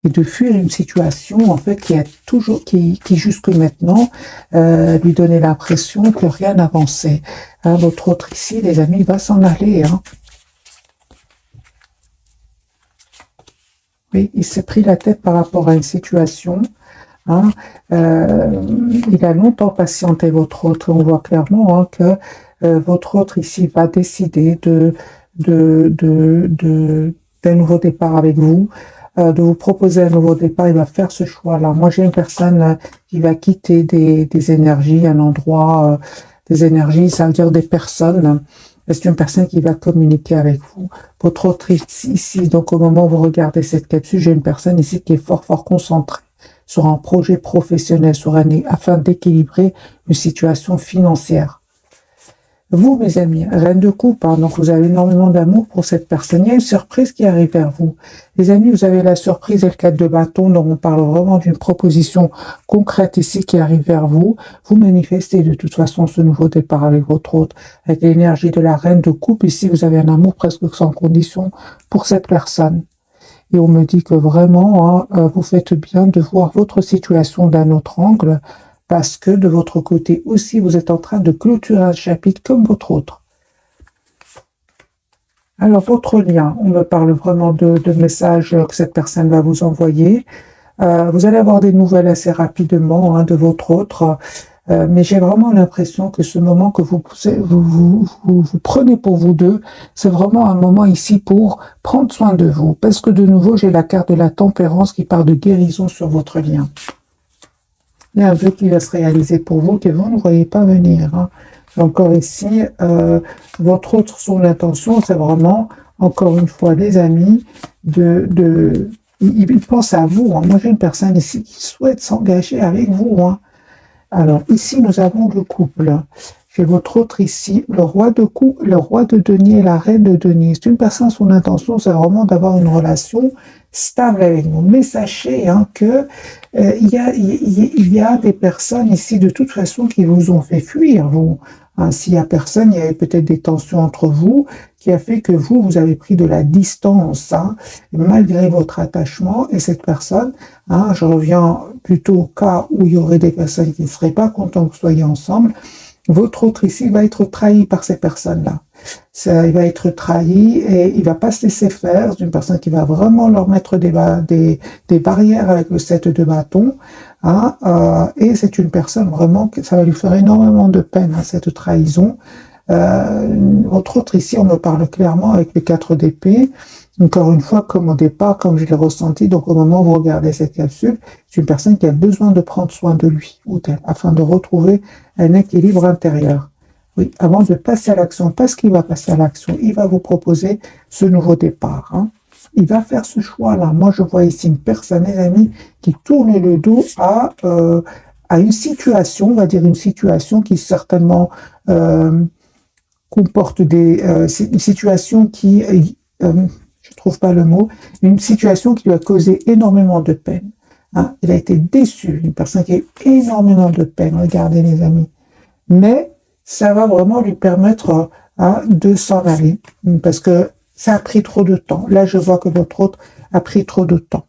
et de fuir une situation en fait qui jusque maintenant lui donnait l'impression que rien n'avançait. Hein, votre autre ici, les amis, va s'en aller. Hein. Oui, il s'est pris la tête par rapport à une situation. Hein. Il a longtemps patienté votre autre. On voit clairement hein, que votre autre ici va décider d'un nouveau départ avec vous, de vous proposer un nouveau départ. Il va faire ce choix-là. Moi, j'ai une personne qui va quitter des énergies, un endroit, des énergies, ça veut dire des personnes. C'est une personne qui va communiquer avec vous. Votre autre ici, donc au moment où vous regardez cette capsule, j'ai une personne ici qui est fort concentrée sur un projet professionnel, afin d'équilibrer une situation financière. Vous, mes amis, reine de coupe, hein, donc vous avez énormément d'amour pour cette personne. Il y a une surprise qui arrive vers vous. Les amis, vous avez la surprise et le 4 de bâton, donc on parle vraiment d'une proposition concrète ici qui arrive vers vous. Vous manifestez de toute façon ce nouveau départ avec votre hôte, avec l'énergie de la reine de coupe. Ici, vous avez un amour presque sans condition pour cette personne. Et on me dit que vraiment, hein, vous faites bien de voir votre situation d'un autre angle, parce que de votre côté aussi, vous êtes en train de clôturer un chapitre comme votre autre. Alors, votre lien, on me parle vraiment de messages que cette personne va vous envoyer. Vous allez avoir des nouvelles assez rapidement hein, de votre autre. Mais j'ai vraiment l'impression que ce moment que vous prenez pour vous deux, c'est vraiment un moment ici pour prendre soin de vous. Parce que de nouveau, j'ai la carte de la tempérance qui parle de guérison sur votre lien. Il y a un vœu qui va se réaliser pour vous que vous ne voyez pas venir. Hein. Encore ici, votre autre, son intention, c'est vraiment, encore une fois, les amis, il pense à vous. Hein. Moi, j'ai une personne ici qui souhaite s'engager avec vous. Hein. Alors, ici, nous avons le couple. J'ai votre autre ici, le roi de denier et la reine de denier. C'est une personne, son intention, c'est vraiment d'avoir une relation stable avec vous. Mais sachez hein, que il y a des personnes ici, de toute façon, qui vous ont fait fuir, vous. Hein, s'il y a personne, il y avait peut-être des tensions entre vous qui a fait que vous avez pris de la distance, hein, malgré votre attachement. Et cette personne, hein, je reviens plutôt au cas où il y aurait des personnes qui ne seraient pas contentes que vous soyez ensemble. Votre autre ici va être trahi par ces personnes-là. Il va être trahi et il va pas se laisser faire. C'est une personne qui va vraiment leur mettre des barrières avec le 7 de bâton. Hein, et c'est une personne vraiment que ça va lui faire énormément de peine, hein, cette trahison. Votre autre ici, on me parle clairement avec les 4 d'épée. Encore une fois, comme au départ, comme je l'ai ressenti, donc au moment où vous regardez cette capsule, c'est une personne qui a besoin de prendre soin de lui ou d'elle, afin de retrouver un équilibre intérieur. Oui, avant de passer à l'action, parce qu'il va passer à l'action, il va vous proposer ce nouveau départ. Hein. Il va faire ce choix-là. Moi, je vois ici une personne, les amis, qui tourne le dos à une situation, on va dire une situation qui certainement comporte une situation qui... je trouve pas le mot, une situation qui lui a causé énormément de peine. Hein. Il a été déçu, une personne qui a eu énormément de peine, regardez les amis. Mais ça va vraiment lui permettre de s'en aller, parce que ça a pris trop de temps. Là, je vois que votre autre a pris trop de temps.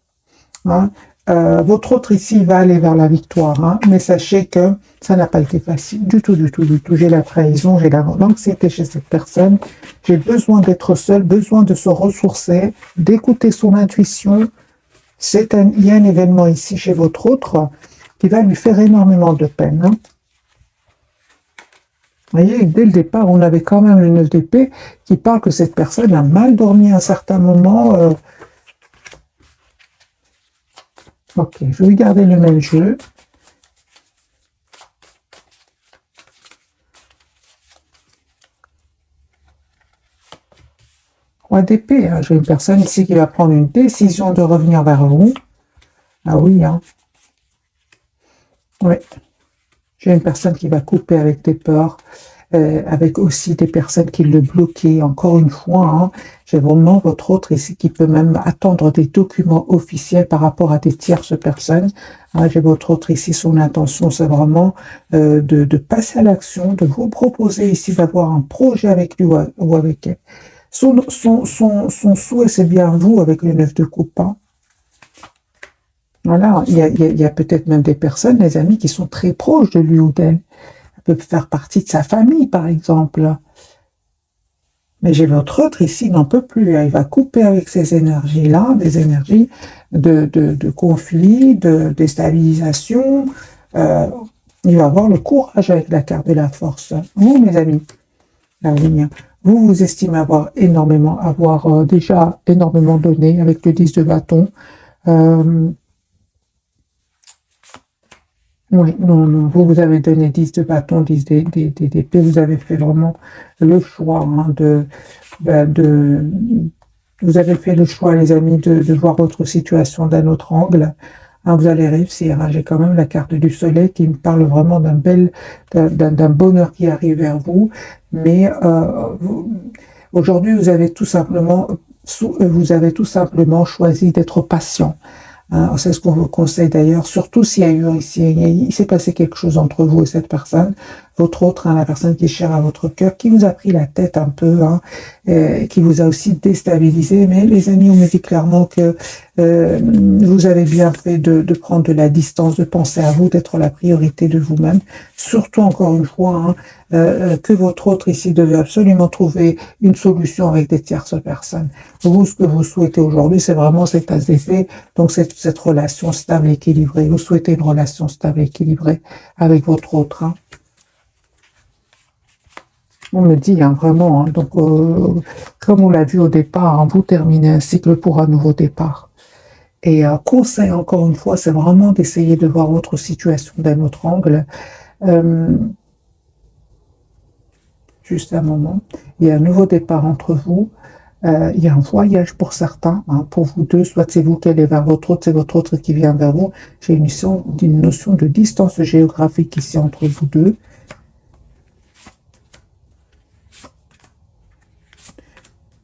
Hein. Votre autre ici va aller vers la victoire, hein, mais sachez que ça n'a pas été facile du tout. J'ai la trahison, j'ai l'anxiété chez cette personne. J'ai besoin d'être seul, besoin de se ressourcer, d'écouter son intuition. Il y a un événement ici chez votre autre qui va lui faire énormément de peine. Hein. Vous voyez, dès le départ, on avait quand même le 9 d'épée qui parle que cette personne a mal dormi à un certain moment. Ok, je vais garder le même jeu. Roi d'épée, hein. J'ai une personne ici qui va prendre une décision de revenir vers vous. Ah oui, hein. Oui. J'ai une personne qui va couper avec des peurs, avec aussi des personnes qui le bloquaient. Encore une fois, hein, j'ai vraiment votre autre ici qui peut même attendre des documents officiels par rapport à des tierces personnes. Hein, j'ai votre autre ici, son intention, c'est vraiment de passer à l'action, de vous proposer ici d'avoir un projet avec lui ou avec elle. Son souhait, c'est bien vous avec le 9 de coupe. Hein. Voilà, il y a peut-être même des personnes, les amis, qui sont très proches de lui ou d'elle. Elle peut faire partie de sa famille, par exemple. Mais j'ai votre autre ici, il n'en peut plus. Il va couper avec ces énergies-là, des énergies de conflit, de déstabilisation. Euh, il va avoir le courage avec la carte de la force. Vous, mes amis, la ligne, vous vous estimez avoir déjà énormément donné avec le 10 de bâton. Euh, oui, non, non, vous avez donné 10 de bâton, 10 d'épée, vous avez fait vraiment le choix hein, de, vous avez fait le choix, les amis, de voir votre situation d'un autre angle. Hein, vous allez réussir. Hein. J'ai quand même la carte du soleil qui me parle vraiment d'un bonheur qui arrive vers vous. Mais aujourd'hui, vous avez tout simplement choisi d'être patient. Hein, c'est ce qu'on vous conseille d'ailleurs, surtout s'il y a eu ici, il s'est passé quelque chose entre vous et cette personne, votre autre, hein, la personne qui est chère à votre cœur, qui vous a pris la tête un peu, hein, qui vous a aussi déstabilisé. Mais les amis, on me dit clairement que vous avez bien fait de prendre de la distance, de penser à vous, d'être la priorité de vous-même. Surtout encore une fois, hein, que votre autre ici devait absolument trouver une solution avec des tierces personnes. Vous, ce que vous souhaitez aujourd'hui, c'est vraiment cet as d'effet, donc cette relation stable et équilibrée. Vous souhaitez une relation stable et équilibrée avec votre autre. Hein. On me dit hein, vraiment, hein, donc comme on l'a vu au départ, hein, vous terminez un cycle pour un nouveau départ. Et conseil encore une fois, c'est vraiment d'essayer de voir votre situation d'un autre angle. Euh, juste un moment, il y a un nouveau départ entre vous. Il y a un voyage pour certains, hein, pour vous deux, soit c'est vous qui allez vers votre autre, c'est votre autre qui vient vers vous. J'ai une notion de distance géographique ici entre vous deux.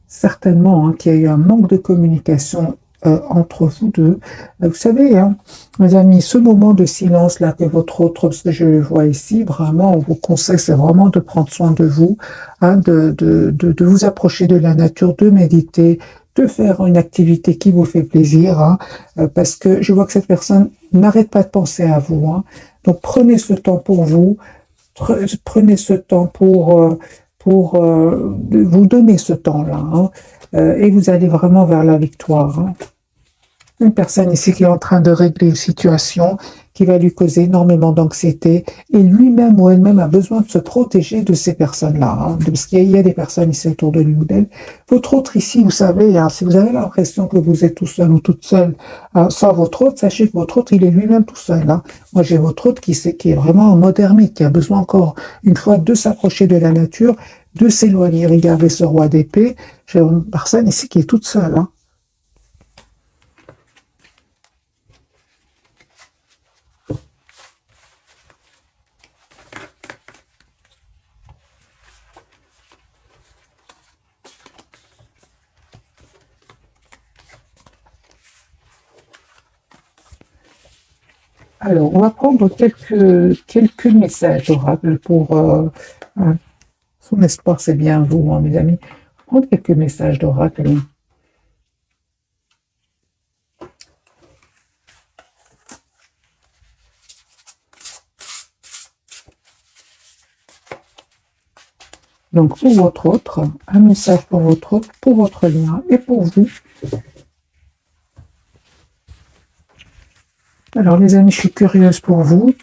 Certainement hein, qu'il y a eu un manque de communication entre vous deux. Vous savez, hein, mes amis, ce moment de silence là que votre autre, parce que je le vois ici, vraiment, on vous conseille, c'est vraiment de prendre soin de vous, hein, de vous approcher de la nature, de méditer, de faire une activité qui vous fait plaisir, hein, parce que je vois que cette personne n'arrête pas de penser à vous. Hein. Donc prenez ce temps pour vous, prenez ce temps pour vous donner ce temps-là, hein, et vous allez vraiment vers la victoire. Hein. Une personne ici qui est en train de régler une situation qui va lui causer énormément d'anxiété et lui-même ou elle-même a besoin de se protéger de ces personnes-là. Hein, parce qu'il y a des personnes ici autour de lui ou d'elle. Votre autre ici, vous savez, hein, si vous avez l'impression que vous êtes tout seul ou toute seule sans votre autre, sachez que votre autre, il est lui-même tout seul. Hein. Moi, j'ai votre autre qui est vraiment en mode ermite, qui a besoin encore une fois de s'approcher de la nature, de s'éloigner. Regardez ce roi d'épée. J'ai une personne ici qui est toute seule. Hein. Alors, on va prendre quelques messages orables pour son espoir, c'est bien vous, hein, mes amis. On va prendre quelques messages d'oracle. Donc, pour votre autre, un message pour votre autre, pour votre lien et pour vous. Alors, les amis, je suis curieuse pour vous.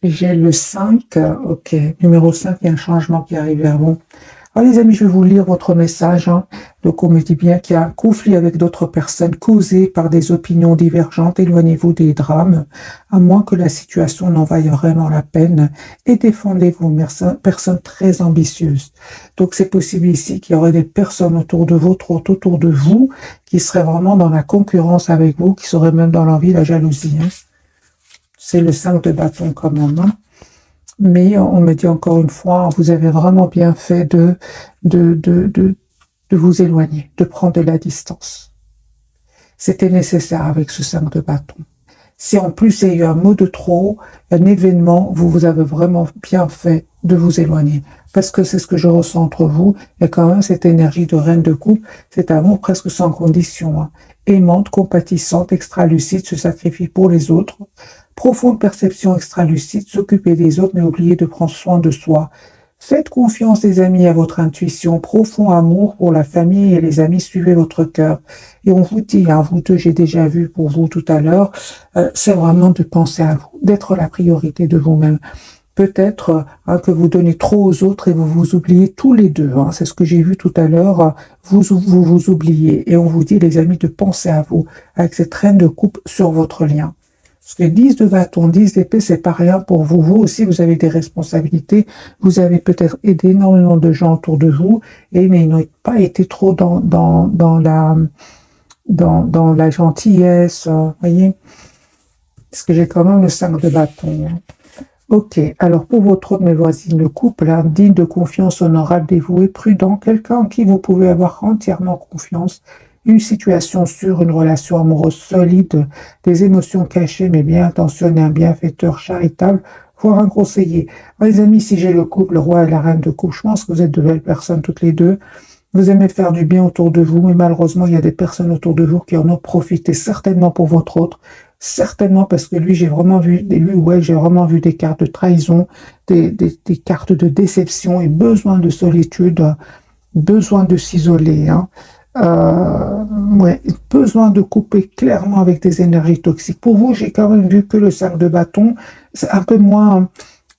J'ai le 5, ok, numéro 5, il y a un changement qui arrive vers vous. Alors les amis, je vais vous lire votre message. Hein. Donc on me dit bien qu'il y a un conflit avec d'autres personnes causé par des opinions divergentes. Éloignez-vous des drames, à moins que la situation n'en vaille vraiment la peine. Et défendez-vous, personnes très ambitieuses. Donc c'est possible ici qu'il y aurait des personnes autour de votre autre, autour de vous, qui seraient vraiment dans la concurrence avec vous, qui seraient même dans l'envie, la jalousie. Hein. C'est le 5 de bâton quand même. Hein. Mais on me dit encore une fois, vous avez vraiment bien fait de vous éloigner, de prendre de la distance. C'était nécessaire avec ce 5 de bâton. Si en plus il y a eu un mot de trop, un événement, vous avez vraiment bien fait de vous éloigner. Parce que c'est ce que je ressens entre vous. Il y a quand même cette énergie de reine de coupe, cet amour presque sans condition, hein. Aimante, compatissante, extra-lucide, se sacrifie pour les autres. Profonde perception extra-lucide, s'occuper des autres, mais oublier de prendre soin de soi. Faites confiance, les amis, à votre intuition. Profond amour pour la famille et les amis, suivez votre cœur. Et on vous dit, hein, vous deux, j'ai déjà vu pour vous tout à l'heure, c'est vraiment de penser à vous, d'être la priorité de vous-même. Peut-être hein, que vous donnez trop aux autres et vous vous oubliez tous les deux, hein. C'est ce que j'ai vu tout à l'heure. Vous oubliez. Et on vous dit, les amis, de penser à vous avec cette reine de coupe sur votre lien. Parce que 10 de bâton, 10 d'épée, c'est pas rien pour vous. Vous aussi, vous avez des responsabilités. Vous avez peut-être aidé énormément de gens autour de vous, mais ils n'ont pas été trop dans la gentillesse, voyez. Parce que j'ai quand même le 5 de bâton, hein. Ok, alors pour votre autre, mes voisines, le couple, hein, digne de confiance, honorable, dévoué, prudent, quelqu'un en qui vous pouvez avoir entièrement confiance, une situation sûre, une relation amoureuse solide, des émotions cachées mais bien intentionnées, un bienfaiteur charitable, voire un conseiller. Les amis, si j'ai le couple, le roi et la reine de coupe, je pense que vous êtes de belles personnes toutes les deux. Vous aimez faire du bien autour de vous, mais malheureusement, il y a des personnes autour de vous qui en ont profité, certainement pour votre autre, certainement parce que lui, j'ai vraiment vu, j'ai vraiment vu des cartes de trahison, des cartes de déception et besoin de solitude, besoin de s'isoler, hein. Ouais, besoin de couper clairement avec des énergies toxiques. Pour vous, j'ai quand même vu que le 5 de bâton, c'est un peu moins,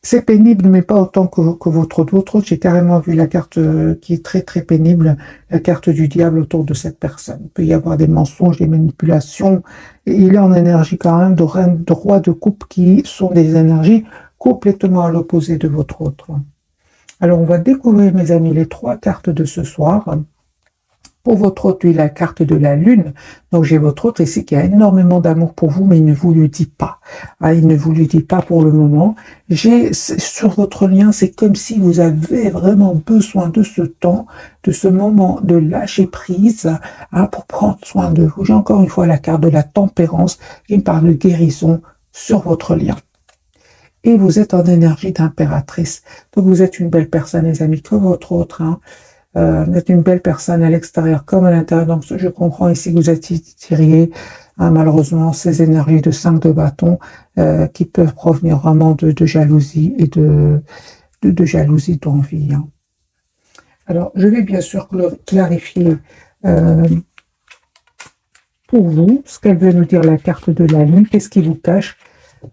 c'est pénible, mais pas autant que votre autre. Votre autre, j'ai carrément vu la carte qui est très très pénible, la carte du diable autour de cette personne. Il peut y avoir des mensonges, des manipulations. Et il est en énergie quand même de reine, de roi de coupe qui sont des énergies complètement à l'opposé de votre autre. Alors, on va découvrir, mes amis, les 3 cartes de ce soir. Pour votre autre, lui, la carte de la lune. Donc, j'ai votre autre ici qui a énormément d'amour pour vous, mais il ne vous le dit pas. Ah, il ne vous le dit pas pour le moment. Sur votre lien, c'est comme si vous avez vraiment besoin de ce temps, de ce moment de lâcher prise, hein, pour prendre soin de vous. J'ai encore une fois la carte de la tempérance qui me parle de guérison sur votre lien. Et vous êtes en énergie d'impératrice. Donc, vous êtes une belle personne, les amis, comme votre autre, hein. Vous êtes une belle personne à l'extérieur comme à l'intérieur. Donc, je comprends ici que vous êtes tiré, hein, malheureusement, ces énergies de 5 de bâton qui peuvent provenir vraiment de jalousie et de jalousie, d'envie, hein. Alors, je vais bien sûr clarifier pour vous ce qu'elle veut nous dire, la carte de la lune. Qu'est-ce qui vous cache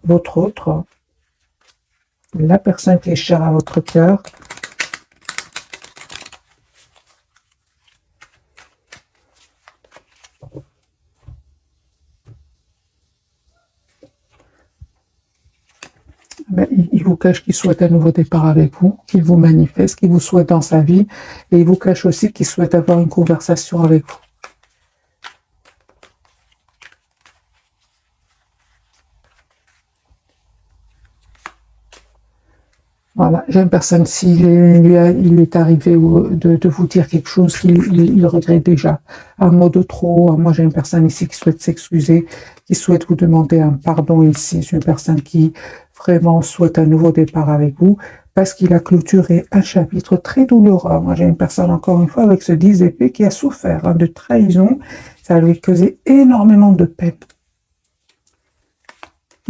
votre autre, la personne qui est chère à votre cœur. Ben, il vous cache qu'il souhaite un nouveau départ avec vous, qu'il vous manifeste, qu'il vous souhaite dans sa vie, et il vous cache aussi qu'il souhaite avoir une conversation avec vous. Voilà, j'ai une personne, s'il lui est arrivé de vous dire quelque chose qu'il regrette déjà, un mot de trop. Moi, j'ai une personne ici qui souhaite s'excuser, qui souhaite vous demander un pardon ici. C'est une personne qui vraiment souhaite un nouveau départ avec vous parce qu'il a clôturé un chapitre très douloureux. Moi, j'ai une personne, encore une fois, avec ce 10 d'épée qui a souffert, hein, de trahison. Ça lui a causé énormément de peine.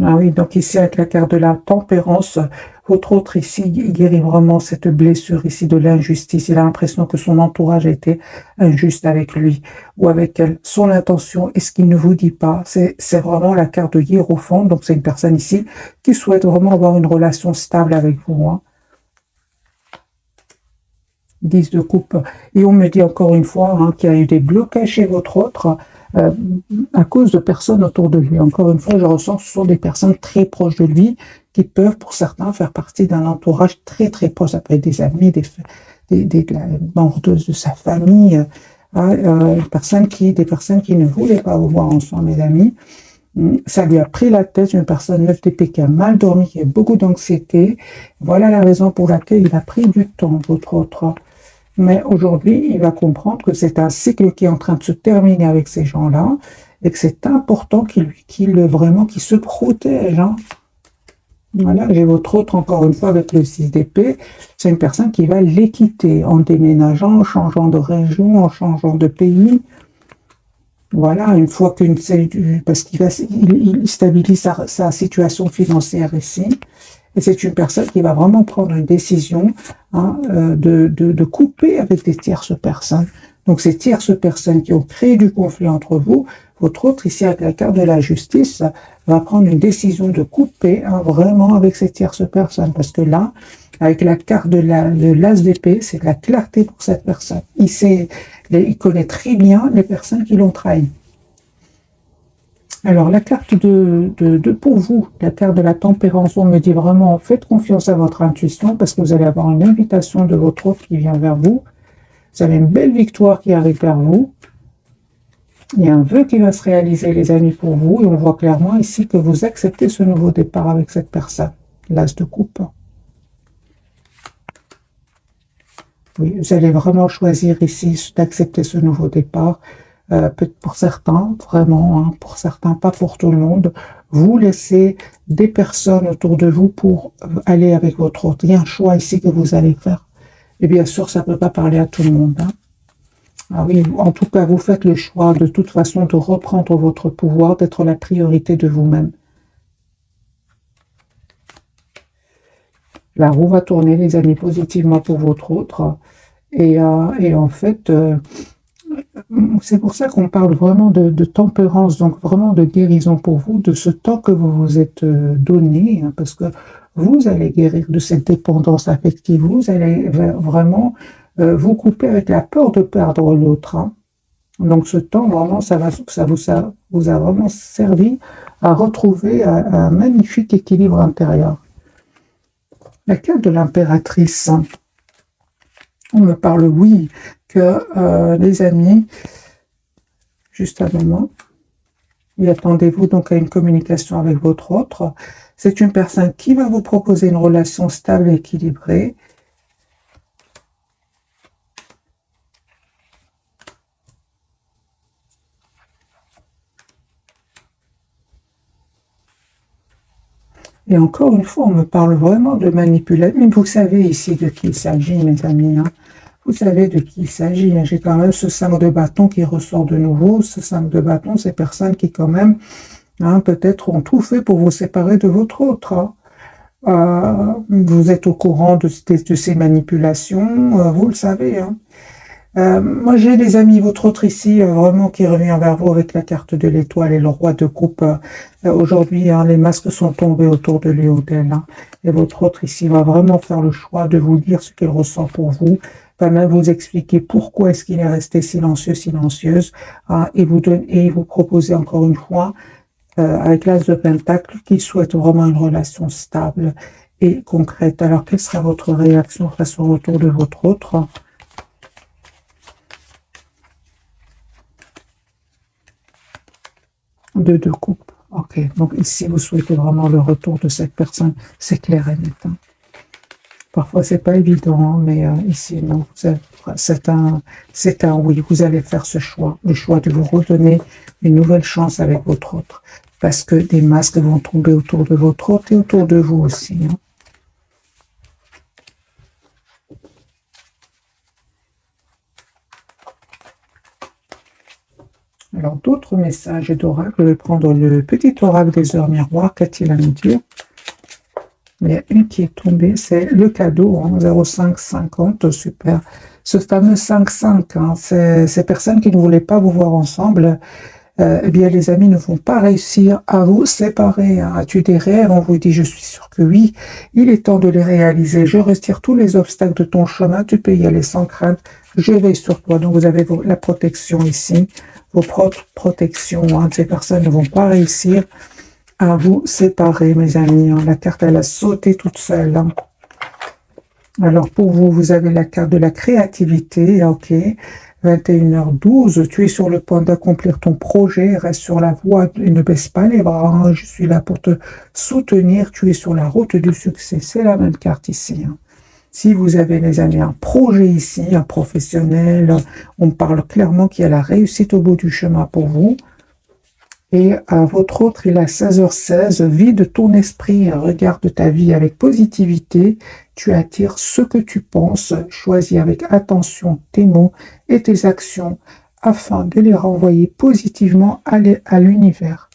Ah oui, donc ici, avec la carte de la tempérance, votre autre ici, il guérit vraiment cette blessure ici de l'injustice. Il a l'impression que son entourage a été injuste avec lui ou avec elle. Son intention et ce qu'il ne vous dit pas, c'est vraiment la carte de Hiérophant. Donc, c'est une personne ici qui souhaite vraiment avoir une relation stable avec vous, hein. 10 de coupe. Et on me dit encore une fois, hein, qu'il y a eu des blocages chez votre autre à cause de personnes autour de lui. Encore une fois, je ressens que ce sont des personnes très proches de lui qui peuvent, pour certains, faire partie d'un entourage très très proche. Ça peut être des amis, des membres de sa famille, des personnes qui ne voulaient pas vous voir ensemble, mes amis. Ça lui a pris la tête, une personne 9 d'épée qui a mal dormi, qui a beaucoup d'anxiété. Voilà la raison pour laquelle il a pris du temps, votre autre. Mais aujourd'hui, il va comprendre que c'est un cycle qui est en train de se terminer avec ces gens-là et que c'est important qu'il se protège. Hein. Voilà, j'ai votre autre, encore une fois, avec le 6 d'épée. C'est une personne qui va les quitter en déménageant, en changeant de région, en changeant de pays. Voilà, une fois parce il stabilise sa situation financière ici. Et c'est une personne qui va vraiment prendre une décision hein, de couper avec des tierces personnes. Donc, ces tierces personnes qui ont créé du conflit entre vous, votre autre, ici, avec la carte de la justice, va prendre une décision de couper hein, vraiment avec ces tierces personnes. Parce que là, avec la carte de l'as d'épée, c'est de la clarté pour cette personne. Il connaît très bien les personnes qui l'ont trahi. Alors, la carte pour vous, la carte de la tempérance, on me dit vraiment, faites confiance à votre intuition parce que vous allez avoir une invitation de votre autre qui vient vers vous. Vous avez une belle victoire qui arrive vers vous. Il y a un vœu qui va se réaliser, les amis, pour vous. Et on voit clairement ici que vous acceptez ce nouveau départ avec cette personne. L'as de coupe. Oui, vous allez vraiment choisir ici d'accepter ce nouveau départ. Peut-être pour certains, vraiment, hein, pour certains, pas pour tout le monde. Vous laissez des personnes autour de vous pour aller avec votre autre. Il y a un choix ici que vous allez faire. Et bien sûr, ça ne peut pas parler à tout le monde. Hein. Ah oui, en tout cas, vous faites le choix de toute façon de reprendre votre pouvoir, d'être la priorité de vous-même. La roue va tourner, les amis, positivement pour votre autre. Et en fait, c'est pour ça qu'on parle vraiment de tempérance, donc vraiment de guérison pour vous, de ce temps que vous vous êtes donné, hein, parce que vous allez guérir de cette dépendance affective, vous allez vraiment vous couper avec la peur de perdre l'autre. Hein. Donc ce temps, vraiment, ça vous a vraiment servi à retrouver un magnifique équilibre intérieur. La carte de l'impératrice, on me parle, oui, que les amis, juste un moment, et attendez-vous donc à une communication avec votre autre. C'est une personne qui va vous proposer une relation stable et équilibrée. Et encore une fois, on me parle vraiment de manipulation. Mais vous savez ici de qui il s'agit, mes amis. Hein. Vous savez de qui il s'agit. Hein. J'ai quand même ce 5 de bâton qui ressort de nouveau. Ce 5 de bâton, c'est personnes qui quand même, hein, peut-être ont tout fait pour vous séparer de votre autre. Hein. Vous êtes au courant de ces manipulations. Vous le savez. Hein. Moi, j'ai des amis, votre autre ici, vraiment qui revient vers vous avec la carte de l'étoile et le roi de coupe. Aujourd'hui, hein, les masques sont tombés autour de lui ou d'elle. Hein, et votre autre ici va vraiment faire le choix de vous dire ce qu'il ressent pour vous, va même vous expliquer pourquoi est-ce qu'il est resté silencieux, silencieuse, hein, et vous proposer encore une fois, avec l'as de pentacle, qu'il souhaite vraiment une relation stable et concrète. Alors, quelle sera votre réaction face au retour de votre autre ? De deux coupes. Ok, donc ici, vous souhaitez vraiment le retour de cette personne. C'est clair et net. Hein. Parfois, c'est pas évident, hein, mais ici, non. C'est un oui. Vous allez faire ce choix. Le choix de vous redonner une nouvelle chance avec votre autre. Parce que des masques vont tomber autour de votre autre et autour de vous aussi. Hein. Alors, d'autres messages d'oracle. Je vais prendre le petit oracle des heures miroirs. Qu'a-t-il à nous dire? Il y a une qui est tombée, c'est le cadeau, hein, 0550, super. Ce fameux 5-5, hein, ces personnes qui ne voulaient pas vous voir ensemble, eh bien, les amis ne vont pas réussir à vous séparer. Hein. As-tu des rêves? On vous dit, je suis sûr que oui. Il est temps de les réaliser. Je retire tous les obstacles de ton chemin. Tu peux y aller sans crainte. Je veille sur toi. Donc, vous avez la protection ici, vos propres protections. Hein. Ces personnes ne vont pas réussir à vous séparer, mes amis. Hein. La carte, elle a sauté toute seule. Hein. Alors, pour vous, vous avez la carte de la créativité. Ok. 21h12, tu es sur le point d'accomplir ton projet, reste sur la voie et ne baisse pas les bras, hein. Je suis là pour te soutenir, tu es sur la route du succès, c'est la même carte ici. Hein. Si vous avez, les amis, un projet ici, un professionnel, on parle clairement qu'il y a la réussite au bout du chemin pour vous. Et votre autre, il a 16h16, vide ton esprit, regarde ta vie avec positivité, tu attires ce que tu penses, choisis avec attention tes mots et tes actions afin de les renvoyer positivement à l'univers.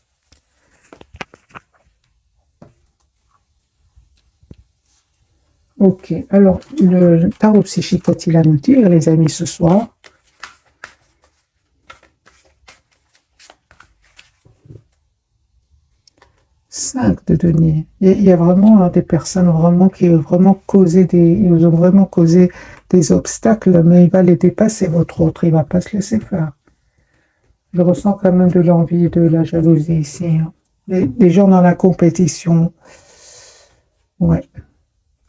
Ok, alors le tarot psychique, qu'est-il à nous dire, les amis, ce soir? 5 de denier. Il y a vraiment des personnes vraiment qui ont vraiment causé ils ont vraiment causé des obstacles, mais il va les dépasser, votre autre, il va pas se laisser faire. Je ressens quand même de l'envie et de la jalousie ici. Hein. Les gens dans la compétition, ouais.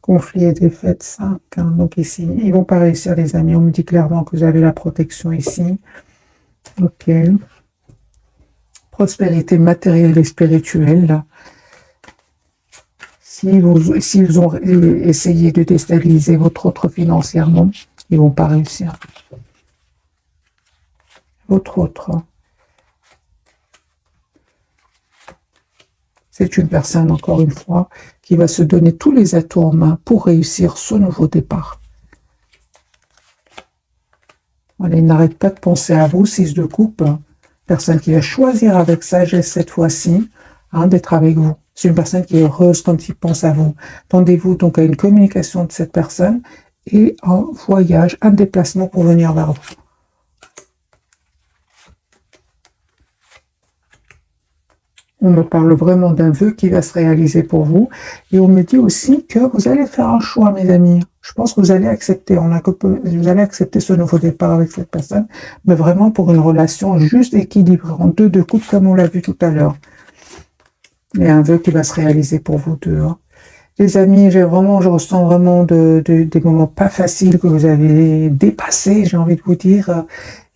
Conflit et défaite, 5. Hein. Donc ici, ils vont pas réussir, les amis. On me dit clairement que vous avez la protection ici. Ok. Prospérité matérielle et spirituelle. Là. S'ils ont essayé de déstabiliser votre autre financièrement, ils vont pas réussir. Votre autre, c'est une personne, encore une fois, qui va se donner tous les atouts en main pour réussir ce nouveau départ. Voilà, il n'arrête pas de penser à vous, 6 de coupe. Personne qui va choisir avec sagesse cette fois-ci d'être avec vous. C'est une personne qui est heureuse quand il pense à vous. Tendez-vous donc à une communication de cette personne et un voyage, un déplacement pour venir vers vous. On me parle vraiment d'un vœu qui va se réaliser pour vous. Et on me dit aussi que vous allez faire un choix, mes amis. Je pense que vous allez accepter. Vous allez accepter ce nouveau départ avec cette personne, mais vraiment pour une relation juste équilibrée, en 2 de coupe, comme on l'a vu tout à l'heure. Il y a un vœu qui va se réaliser pour vous deux. Hein. Les amis, je ressens vraiment des moments pas faciles que vous avez dépassés, j'ai envie de vous dire.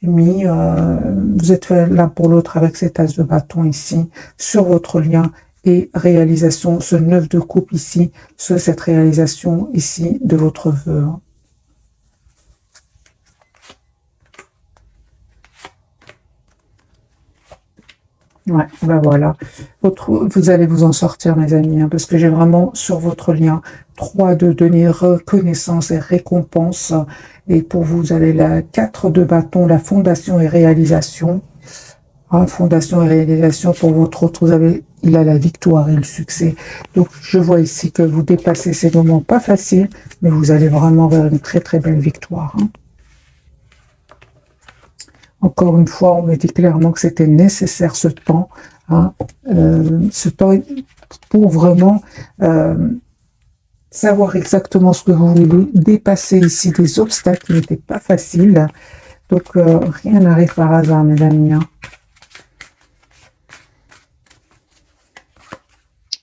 Mais vous êtes l'un pour l'autre avec cet as de bâton ici, sur votre lien et réalisation, ce 9 de coupe ici, sur cette réalisation ici de votre vœu. Hein. Ouais, ben voilà. Vous allez vous en sortir, mes amis, hein, parce que j'ai vraiment sur votre lien 3 de denier, reconnaissance et récompense. Et pour vous, vous avez la 4 de bâton, la fondation et réalisation. Hein, fondation et réalisation pour votre autre, il a la victoire et le succès. Donc, je vois ici que vous dépassez ces moments pas faciles, mais vous allez vraiment vers une très très belle victoire. Hein. Encore une fois, on me dit clairement que c'était nécessaire ce temps, ce temps pour vraiment savoir exactement ce que vous voulez, dépasser ici des obstacles qui n'étaient pas faciles. Donc, rien n'arrive par hasard, mes amis. Hein.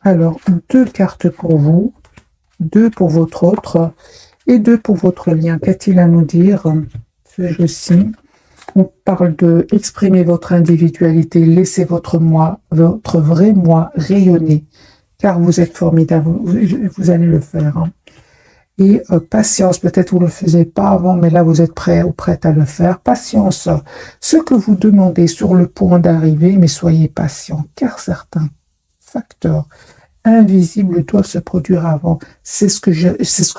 Alors, 2 cartes pour vous, 2 pour votre autre et 2 pour votre lien. Qu'a-t-il à nous dire, ce jeu-ci? On parle de exprimer votre individualité, laissez votre vrai moi rayonner, car vous êtes formidable, vous allez le faire. Hein. Et patience, peut-être vous ne le faisiez pas avant, mais là vous êtes prêt ou prête à le faire. Patience, ce que vous demandez sur le point d'arriver, mais soyez patient, car certains facteurs invisibles doivent se produire avant. C'est ce que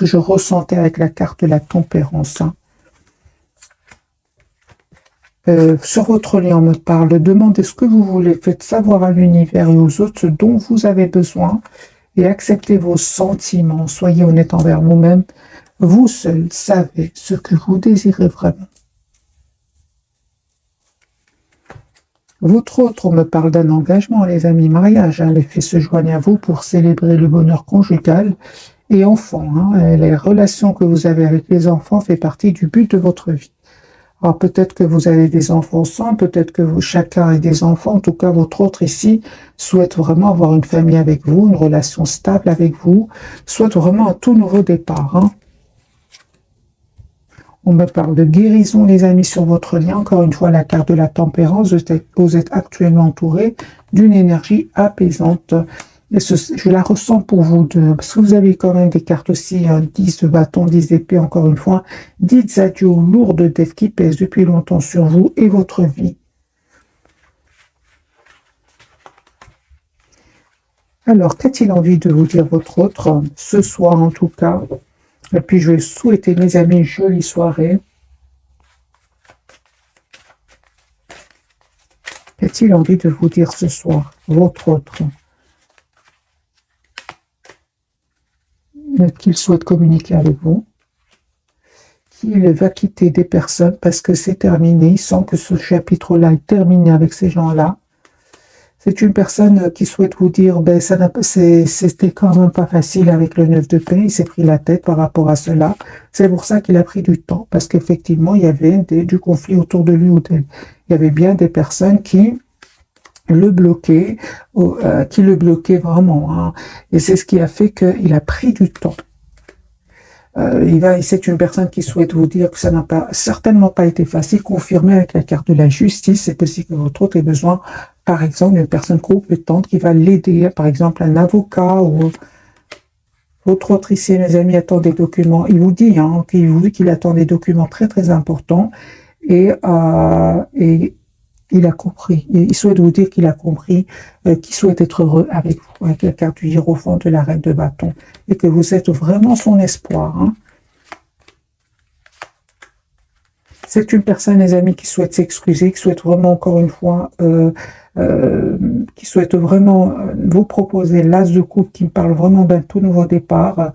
je ressentais avec la carte de la tempérance. Hein. Sur votre lien, on me parle, demandez ce que vous voulez, faites savoir à l'univers et aux autres ce dont vous avez besoin et acceptez vos sentiments, soyez honnête envers vous-même, vous seul savez ce que vous désirez vraiment. Votre autre, on me parle d'un engagement, les amis, mariage, hein, les faits se joignent à vous pour célébrer le bonheur conjugal et enfant, hein, les relations que vous avez avec les enfants fait partie du but de votre vie. Alors peut-être que vous avez des enfants ensemble, peut-être que chacun a des enfants, en tout cas votre autre ici souhaite vraiment avoir une famille avec vous, une relation stable avec vous, souhaite vraiment un tout nouveau départ. Hein. On me parle de guérison, les amis, sur votre lien. Encore une fois, la carte de la tempérance, vous êtes actuellement entouré d'une énergie apaisante. Et je la ressens pour vous deux, parce que vous avez quand même des cartes aussi, 10 de bâton, 10 d'épée, encore une fois. Dites adieu aux lourdes dettes qui pèsent depuis longtemps sur vous et votre vie. Alors, qu'a-t-il envie de vous dire votre autre, ce soir en tout cas? Et puis, je vais souhaiter, mes amis, une jolie soirée. Qu'a-t-il envie de vous dire ce soir, votre autre? Qu'il souhaite communiquer avec vous, qu'il va quitter des personnes parce que c'est terminé, sans que ce chapitre-là est terminé avec ces gens-là. C'est une personne qui souhaite vous dire, ben, c'était quand même pas facile avec le 9 de paix, il s'est pris la tête par rapport à cela. C'est pour ça qu'il a pris du temps, parce qu'effectivement, il y avait du conflit autour de lui ou d'elle. Il y avait bien des personnes qui le bloquaient, vraiment, hein. Et c'est ce qui a fait qu'il a pris du temps. C'est une personne qui souhaite vous dire que ça n'a certainement pas été facile, confirmé avec la carte de la justice. C'est possible que votre autre ait besoin, par exemple, d'une personne compétente qui va l'aider, par exemple un avocat ou votre autre ici, mes amis, attend des documents. Il vous dit qu'il attend des documents très très importants et il a compris. Il souhaite vous dire qu'il a compris, qu'il souhaite être heureux avec vous, avec la carte du hiérophant de la reine de bâton, et que vous êtes vraiment son espoir. Hein. C'est une personne, les amis, qui souhaite s'excuser, qui souhaite vraiment, encore une fois, qui souhaite vraiment vous proposer l'as de coupe, qui me parle vraiment d'un tout nouveau départ,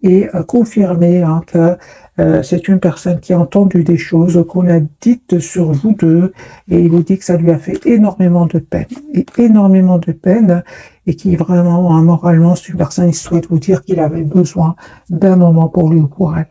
et confirmer que c'est une personne qui a entendu des choses qu'on a dites sur vous deux, et il vous dit que ça lui a fait énormément de peine, et qui vraiment, moralement, c'est une personne qui souhaite vous dire qu'il avait besoin d'un moment pour lui ou pour elle,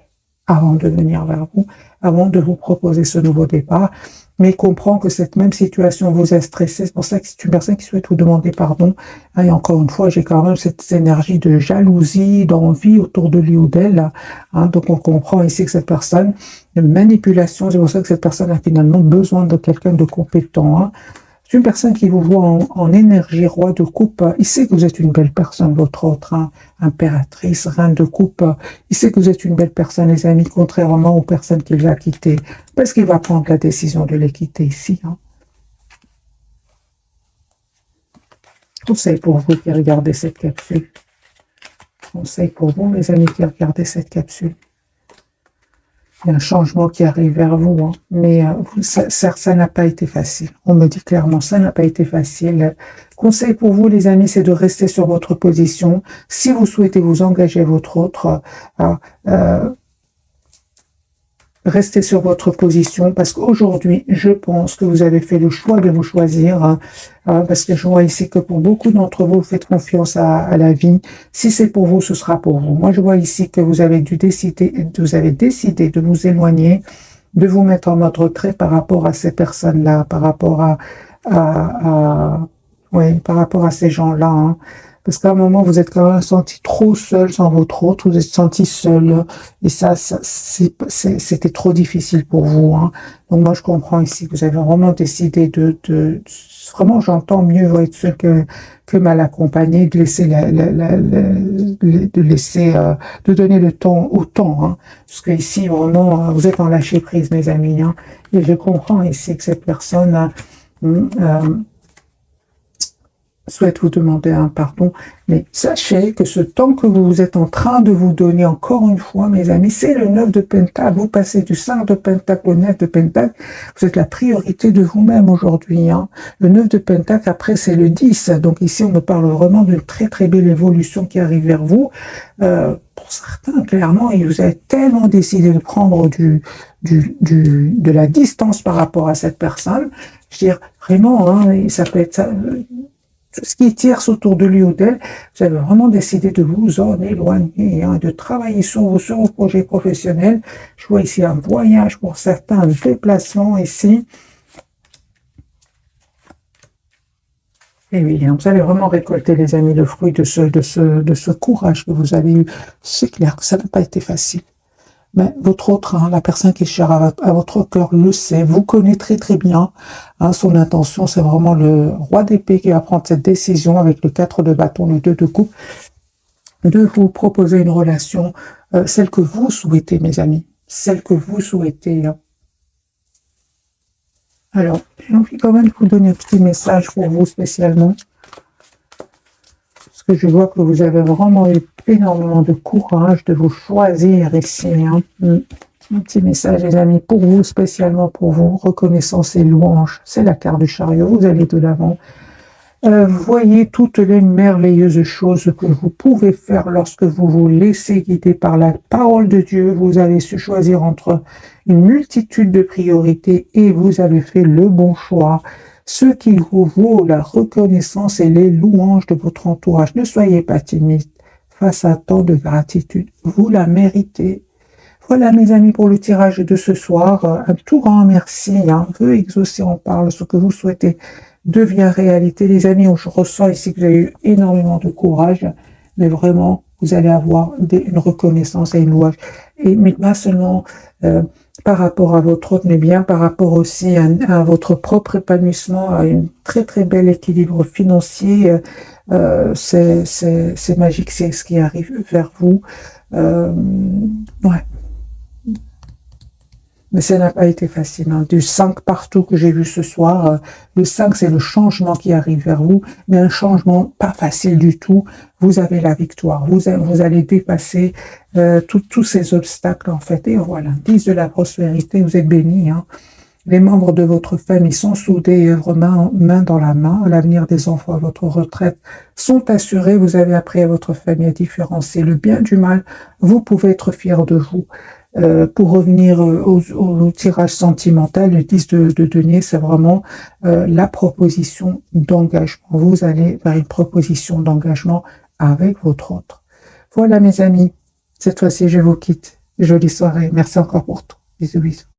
avant de venir vers vous, avant de vous proposer ce nouveau départ, mais il comprend que cette même situation vous a stressé. C'est pour ça que c'est une personne qui souhaite vous demander pardon. Et encore une fois, j'ai quand même cette énergie de jalousie, d'envie autour de lui ou d'elle. Hein. Donc on comprend ici que cette personne, de manipulation, c'est pour ça que cette personne a finalement besoin de quelqu'un de compétent. Hein. C'est une personne qui vous voit en énergie, roi de coupe. Il sait que vous êtes une belle personne, votre autre, hein, impératrice, reine de coupe. Il sait que vous êtes une belle personne, les amis, contrairement aux personnes qu'il va quitter. Parce qu'il va prendre la décision de les quitter ici. Hein. Conseil pour vous qui regardez cette capsule. Conseil pour vous, mes amis, qui regardez cette capsule. Il y a un changement qui arrive vers vous, hein. Mais ça n'a pas été facile. On me dit clairement, ça n'a pas été facile. Conseil pour vous, les amis, c'est de rester sur votre position. Si vous souhaitez vous engager votre autre, restez sur votre position, parce qu'aujourd'hui, je pense que vous avez fait le choix de vous choisir, hein, parce que je vois ici que pour beaucoup d'entre vous, vous faites confiance à la vie. Si c'est pour vous, ce sera pour vous. Moi, je vois ici que vous avez décidé de vous éloigner, de vous mettre en mode retrait par rapport à ces personnes-là, par rapport par rapport à ces gens-là, hein. Parce qu'à un moment, vous êtes quand même senti trop seul sans votre autre, vous êtes senti seul, et c'était trop difficile pour vous, hein. Donc moi, je comprends ici que vous avez vraiment décidé vraiment, j'entends mieux être seul que mal accompagné, de laisser de donner le temps au temps, hein. Parce que ici, vraiment, vous êtes en lâcher prise, mes amis, hein. Et je comprends ici que cette personne, souhaite vous demander un pardon, mais sachez que ce temps que vous êtes en train de vous donner, encore une fois, mes amis, c'est le 9 de Pentacle. Vous passez du 5 de Pentacle au 9 de Pentacle. Vous êtes la priorité de vous-même aujourd'hui, hein. Le 9 de Pentacle, après, c'est le 10. Donc ici, on me parle vraiment d'une très très belle évolution qui arrive vers vous. Pour certains, clairement, vous avez tellement décidé de prendre de la distance par rapport à cette personne. Je veux dire, vraiment, hein, ça peut être ce qui tire autour de lui ou d'elle, vous avez vraiment décidé de vous en éloigner, hein, de travailler sur vos projets professionnels. Je vois ici un voyage pour certains, un déplacement ici. Et oui, vous allez vraiment récolter, les amis, le fruit de ce courage que vous avez eu. C'est clair que ça n'a pas été facile. Mais votre autre, hein, la personne qui est chère à votre cœur, le sait, vous connaîtrez très bien, hein, son intention. C'est vraiment le roi d'épée qui va prendre cette décision avec le 4 de bâton, le 2 de coupe, de vous proposer une relation, celle que vous souhaitez, mes amis, celle que vous souhaitez. Hein. Alors, j'ai envie quand même de vous donner un petit message pour vous spécialement. Parce que je vois que vous avez vraiment eu énormément de courage de vous choisir ici. Hein. Un petit message, les amis, pour vous, spécialement pour vous. Reconnaissance et louange. C'est la carte du chariot. Vous allez de l'avant. Voyez toutes les merveilleuses choses que vous pouvez faire lorsque vous vous laissez guider par la parole de Dieu. Vous avez su choisir entre une multitude de priorités et vous avez fait le bon choix. Ce qui vous vaut la reconnaissance et les louanges de votre entourage. Ne soyez pas timide face à tant de gratitude. Vous la méritez. Voilà, mes amis, pour le tirage de ce soir. Un tout grand merci. Hein. Vœux exaucés, on parle. Ce que vous souhaitez devient réalité. Les amis, je ressens ici que vous avez eu énormément de courage, mais vraiment, vous allez avoir une reconnaissance et une louange. Mais pas seulement par rapport à votre autre, mais bien par rapport aussi à votre propre épanouissement, à un très très bel équilibre financier. C'est magique, c'est ce qui arrive vers vous. Ouais. Mais ça n'a pas été facile. Hein. Du 5 partout que j'ai vu ce soir, le 5 c'est le changement qui arrive vers vous, mais un changement pas facile du tout. Vous avez la victoire, vous allez dépasser tous ces obstacles en fait. Et voilà, 10 de la prospérité, vous êtes bénis. Hein. Les membres de votre famille sont soudés et œuvrent main dans la main. L'avenir des enfants à votre retraite sont assurés. Vous avez appris à votre famille à différencier le bien du mal. Vous pouvez être fiers de vous. Pour revenir au tirage sentimental, le 10 de denier, c'est vraiment la proposition d'engagement. Vous allez vers une proposition d'engagement avec votre autre. Voilà mes amis, cette fois-ci je vous quitte. Jolie soirée. Merci encore pour tout. Bisous bisous.